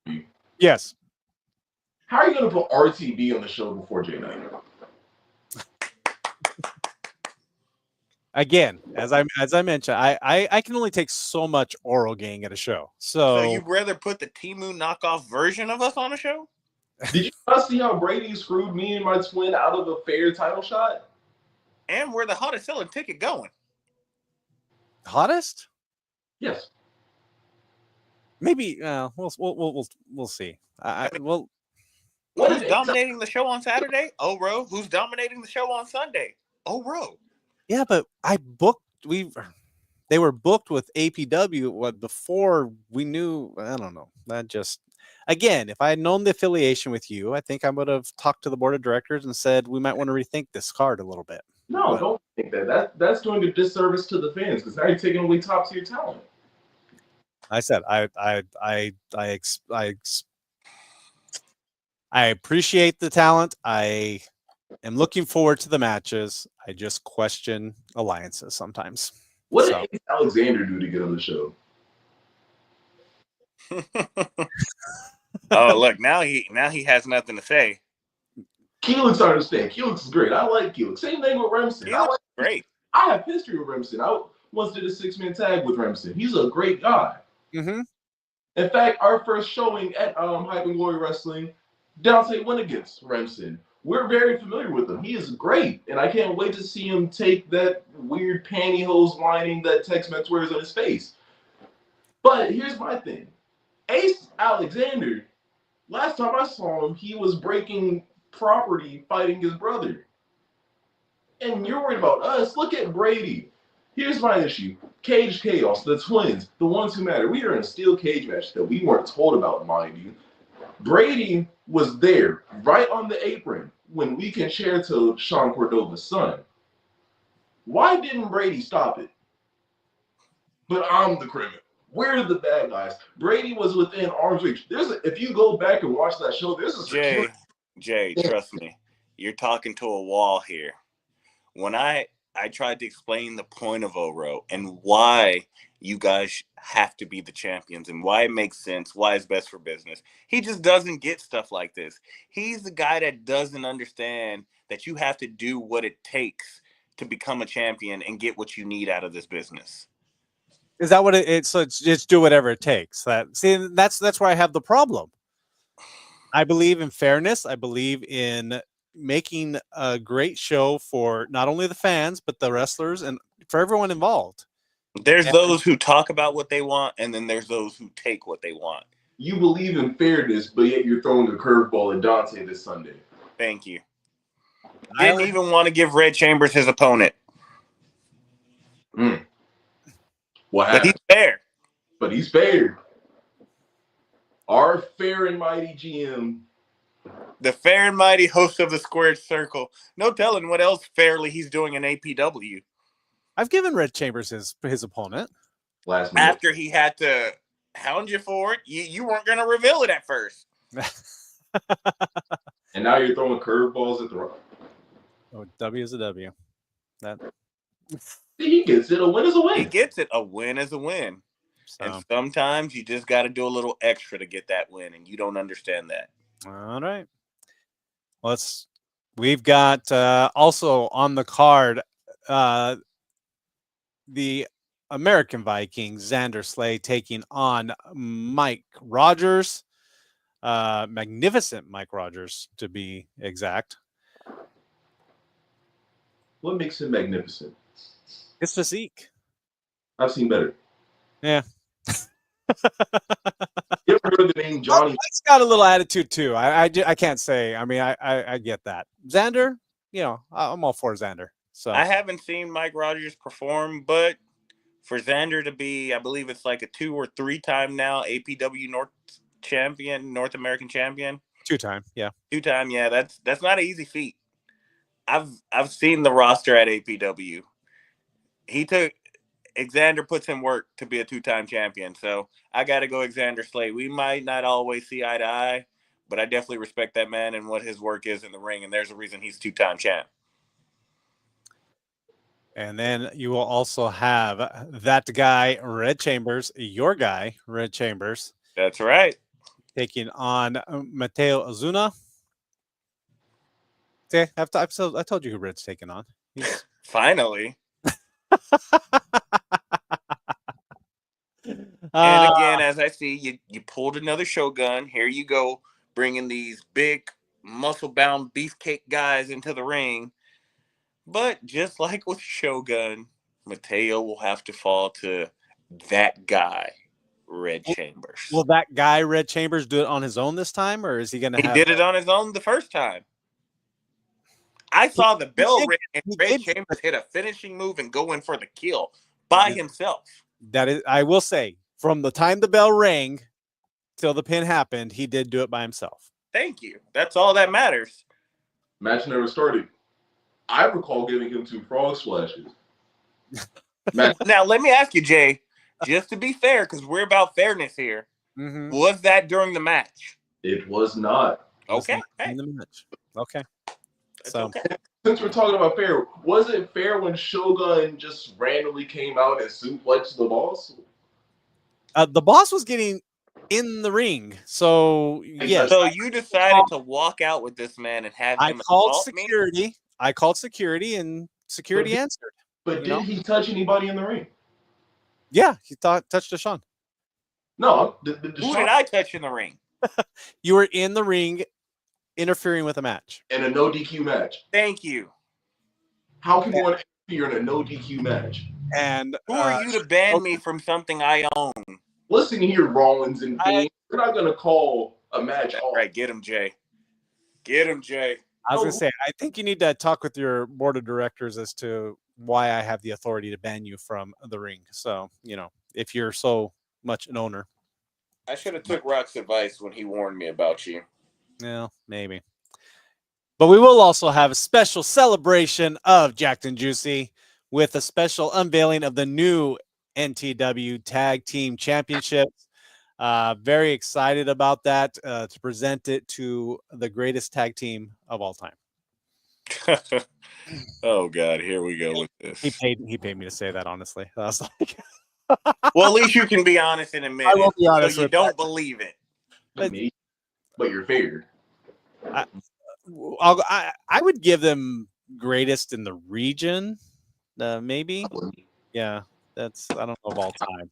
have yes. How are you going to put RTB on the show before Jay Knight? Again, as I mentioned, I can only take so much oral gang at a show. So you'd rather put the Temu knockoff version of us on a show? Did you not see how Brady screwed me and my twin out of a fair title shot? And we're the hottest selling ticket going. Hottest? Yes. Maybe. We'll see. Well, who's dominating the show on Saturday? Oro. Who's dominating the show on Sunday? Oro. yeah, but they were booked with APW before we knew. I don't know. That just again, if I had known the affiliation with you, I think I would have talked to the board of directors and said we might want to rethink this card a little bit. No, don't think that. That's doing a disservice to the fans because now you're taking away top tier talent. I said I appreciate the talent. I am looking forward to the matches. I just question alliances sometimes. What did Ace Alexander do to get on the show? Oh, look, now he has nothing to say. Keelan's I understand. Keelan's is great. I like Keelan. Same thing with Remsen. Great. I have history with Remsen. I once did a 6-man tag with Remsen. He's a great guy. Mm-hmm. In fact, our first showing at Hype and Glory Wrestling, Dante went against Remsen. We're very familiar with him. He is great, and I can't wait to see him take that weird pantyhose lining that Tex-Mex wears on his face. But here's my thing. Ace Alexander, last time I saw him, he was breaking property fighting his brother. And you're worried about us. Look at Brady. Here's my issue. Cage Chaos, the twins, the ones who matter. We are in a steel cage match that we weren't told about, mind you. Brady was there, right on the apron, when we can share to Sean Cordova's son. Why didn't Brady stop it? But I'm the criminal. We're the bad guys. Brady was within arm's reach. If you go back and watch that show, there's a Jay, trust me. You're talking to a wall here. When I tried to explain the point of Oro and why you guys have to be the champions and why it makes sense, why it's best for business, he just doesn't get stuff like this. He's the guy that doesn't understand that you have to do what it takes to become a champion and get what you need out of this business. Is that what it's? So it's just do whatever it takes. That's where I have the problem. I believe in fairness. I believe in making a great show for not only the fans but the wrestlers and for everyone involved. There's those who talk about what they want, and then there's those who take what they want. You believe in fairness, but yet you're throwing a curveball at Dante this Sunday. Thank you. Didn't even want to give Red Chambers his opponent. But he's fair. But he's fair. Our fair and mighty GM. The fair and mighty host of the Squared Circle. No telling what else fairly he's doing in APW. I've given Red Chambers his opponent. Last minute. After he had to hound you for it, you weren't going to reveal it at first. And now you're throwing curveballs at the Rock. Oh, W is a W. He gets it. A win is a win. He gets it. A win is a win. So. And sometimes you just got to do a little extra to get that win, and you don't understand that. All right. We've got also on the card the American Viking, Xander Slay, taking on Mike Rogers. Magnificent Mike Rogers, to be exact. What makes him magnificent? His physique. I've seen better. Yeah. You ever heard the name Johnny? Mike's got a little attitude too. I can't say. I mean, I get that. Xander, I'm all for Xander. So I haven't seen Mike Rogers perform, but for Xander to be, I believe it's like a 2 or 3 time now APW North American champion. 2-time, yeah. 2-time, yeah. That's not an easy feat. I've seen the roster at APW. Xander puts in work to be a 2-time champion, so I got to go Xander Slay. We might not always see eye to eye, but I definitely respect that man and what his work is in the ring, and there's a reason he's 2-time champ. And then you will also have that guy, Red Chambers, your guy, Red Chambers. That's right. Taking on Mateo Ozuna. See, I told you who Red's taking on. Finally. And again, as I see, you pulled another Shogun. Here you go, bringing these big, muscle-bound beefcake guys into the ring. But just like with Shogun, Mateo will have to fall to that guy, Red Chambers. Will that guy, Red Chambers, do it on his own this time, or is he going to have? He did it on his own the first time. I saw the bell ring and Red Chambers hit a finishing move and go in for the kill by himself. That is, I will say, from the time the bell rang till the pin happened, he did do it by himself. Thank you. That's all that matters. Match never started. I recall giving him 2 frog splashes. Now, let me ask you, Jay, just to be fair, because we're about fairness here, was that during the match? It was not. Okay. In the match. Okay. So, okay. Since we're talking about fair, was it fair when Shogun just randomly came out and suplexed the boss? The boss was getting in the ring. So, yes. So you decided to walk out with this man and have him called security. Me? I called security, and security answered. But did he touch anybody in the ring? Yeah, he touched Deshaun. No. Who did I touch in the ring? You were in the ring interfering with a match. In a no DQ match. Thank you. How can one interfere in a no DQ match? And who are you to ban me from something I own? Listen here, Rollins and Dean. We're not going to call a match off. Right, get him, Jay. Get him, Jay. I was going to say, I think you need to talk with your board of directors as to why I have the authority to ban you from the ring. So, if you're so much an owner. I should have took Rock's advice when he warned me about you. Yeah, maybe. But we will also have a special celebration of Jacked and Juicy with a special unveiling of the new NTW Tag Team Championships. Very excited about that, to present it to the greatest tag team of all time. Oh God, here we go with this. He paid me to say that, honestly. I was like, well, at least you can be honest in a minute. I will be honest. So you don't believe it. But you're favored. I would give them greatest in the region, maybe. Yeah, that's, I don't know, of all time.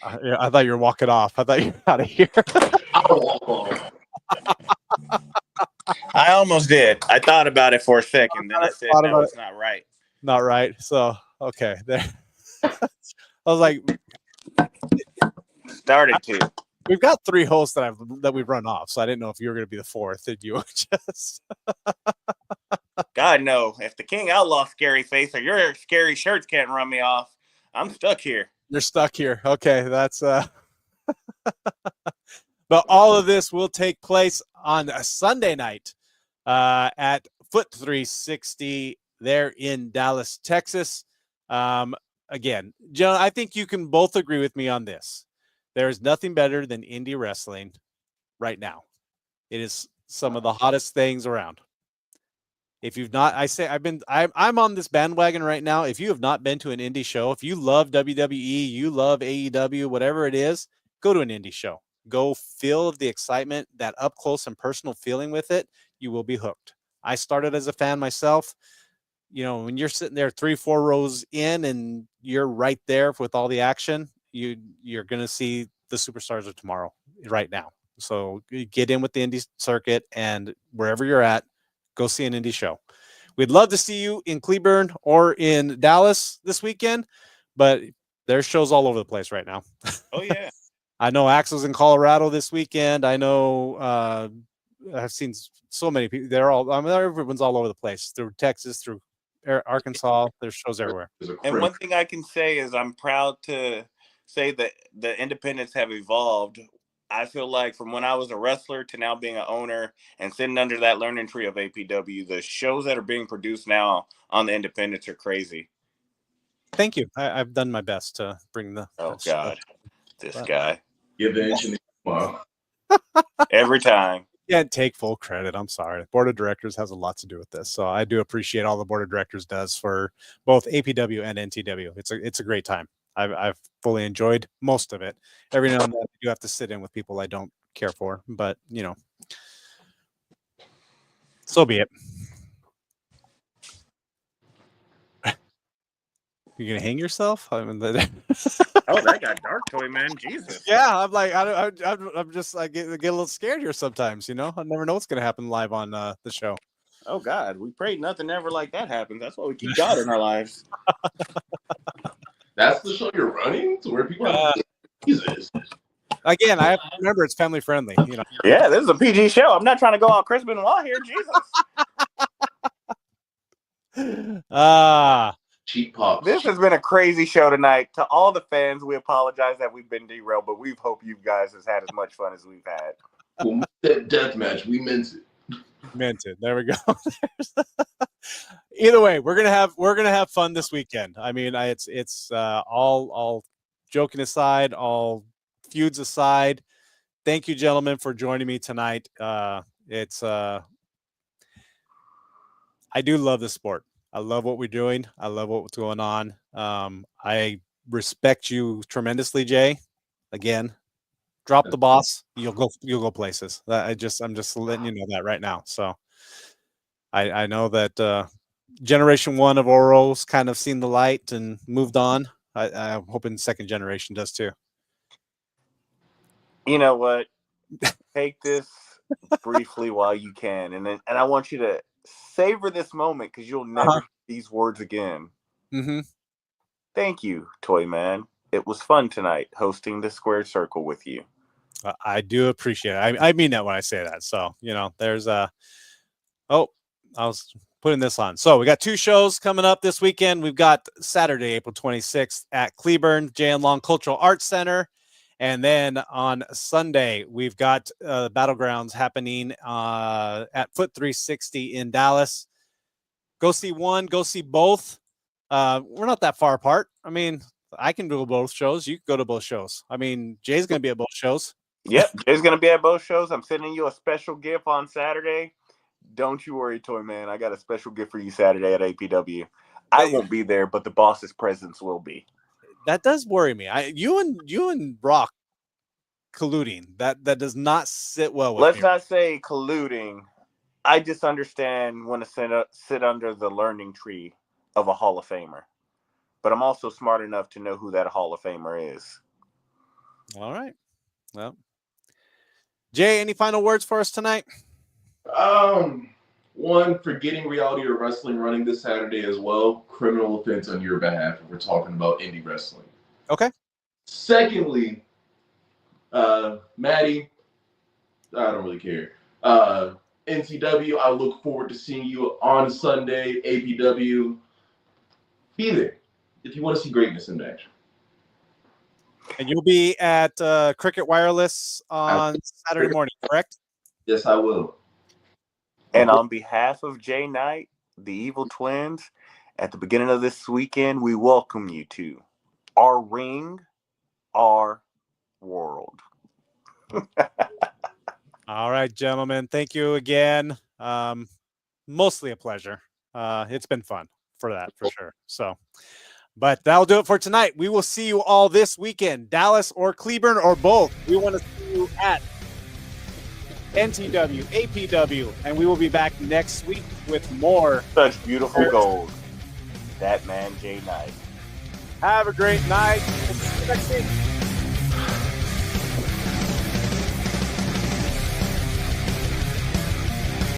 I thought you were walking off. I thought you were out of here. I'll walk off. I almost did. I thought about it for a second. Then I said, no, it's not right. Not right. So, okay. There. I was like, started to. We've got 3 hosts that we've run off, so I didn't know if you were going to be the 4th. Did you just? God, no. If the King Outlaw scary face or your scary shirts can't run me off, I'm stuck here. You're stuck here. Okay, that's But all of this will take place on a Sunday night at Foot 360 there in Dallas, Texas. Again, John, I think you can both agree with me on this. There is nothing better than indie wrestling right now. It is some of the hottest things around. If you've not, I'm on this bandwagon right now. If you have not been to an indie show, if you love WWE, you love AEW, whatever it is, go to an indie show. Go feel the excitement, that up close and personal feeling with it. You will be hooked. I started as a fan myself. When you're sitting there 3-4 rows in and you're right there with all the action, you're going to see the superstars of tomorrow right now. So get in with the indie circuit, and wherever you're at, go see an indie show. We'd love to see you in Cleburne or in Dallas this weekend, but there's shows all over the place right now. Oh, yeah. I know Axel's in Colorado this weekend. I know I've seen so many people. Everyone's all over the place, through Texas, through Arkansas. There's shows everywhere. And one thing I can say is I'm proud to say that the independents have evolved. I feel like from when I was a wrestler to now being an owner and sitting under that learning tree of APW, the shows that are being produced now on the independents are crazy. Thank you. I've done my best to bring the. Oh God, this guy. Give the engineer tomorrow. Every time. Can't take full credit. I'm sorry. The board of directors has a lot to do with this, so I do appreciate all the board of directors does for both APW and NTW. It's a great time. I've fully enjoyed most of it. Every now and then you have to sit in with people I don't care for, but so be it. You gonna hang yourself? Oh, that got dark, toy man. Jesus. Yeah, I'm like, I'm just, I get a little scared here sometimes. I never know what's gonna happen live on the show. Oh God, we pray nothing ever like that happens. That's why we keep God in our lives. That's the show you're running to where people have Jesus. Again, I have to remember it's family friendly. You know. Yeah, this is a PG show. I'm not trying to go all Chris Benoit here. Jesus. Cheap pops. This has been a crazy show tonight. To all the fans, we apologize that we've been derailed, but we hope you guys has had as much fun as we've had. When we said death match, we meant it. Meant it. There we go. Either way, we're gonna have fun this weekend. I mean, it's all joking aside, all feuds aside. Thank you, gentlemen, for joining me tonight. I do love this sport. I love what we're doing. I love what's going on. I respect you tremendously, Jay. Again, drop the boss. You'll go places. I'm just letting you know that right now. So I know that generation 1 of Oro's kind of seen the light and moved on. I'm hoping second generation does too. You know what? Take this briefly while you can, and I want you to savor this moment because you'll never hear these words again. Mm-hmm. Thank you, Toy Man. It was fun tonight hosting the Squared Circle with you. I do appreciate it. I mean that when I say that. So, you know, there's I was putting this on. So we got 2 shows coming up this weekend. We've got Saturday, April 26th at Cleburne, J.N. Long Cultural Arts Center. And then on Sunday, we've got Battlegrounds happening at Foot 360 in Dallas. Go see one, go see both. We're not that far apart. I mean, I can do both shows. You can go to both shows. I mean, Jay's going to be at both shows. Yep, Jay's going to be at both shows. I'm sending you a special gift on Saturday. Don't you worry, Toy Man. I got a special gift for you Saturday at APW. I won't be there, but the boss's presence will be. That does worry me. You and Brock colluding. That does not sit well with me. Let's not say colluding. I just understand when to sit under the learning tree of a Hall of Famer. But I'm also smart enough to know who that Hall of Famer is. All right. Well, Jay, any final words for us tonight? One, forgetting Reality of Wrestling running this Saturday as well. Criminal offense on your behalf if we're talking about indie wrestling. Okay. Secondly, Maddie, I don't really care. NCW, I look forward to seeing you on Sunday. APW, be there if you want to see greatness in action. And you'll be at Cricket Wireless on Saturday morning, correct? Yes, I will. And on behalf of Jay Knight, the Evil Twins, at the beginning of this weekend, we welcome you to our ring, our world. All right, gentlemen. Thank you again. Mostly a pleasure. It's been fun for sure. So, but that'll do it for tonight. We will see you all this weekend, Dallas or Cleburne or both. We want to see you at NTW, APW, and we will be back next week with more. Such beautiful gold. That man, Jay Knight. Have a great night. We'll see you next week.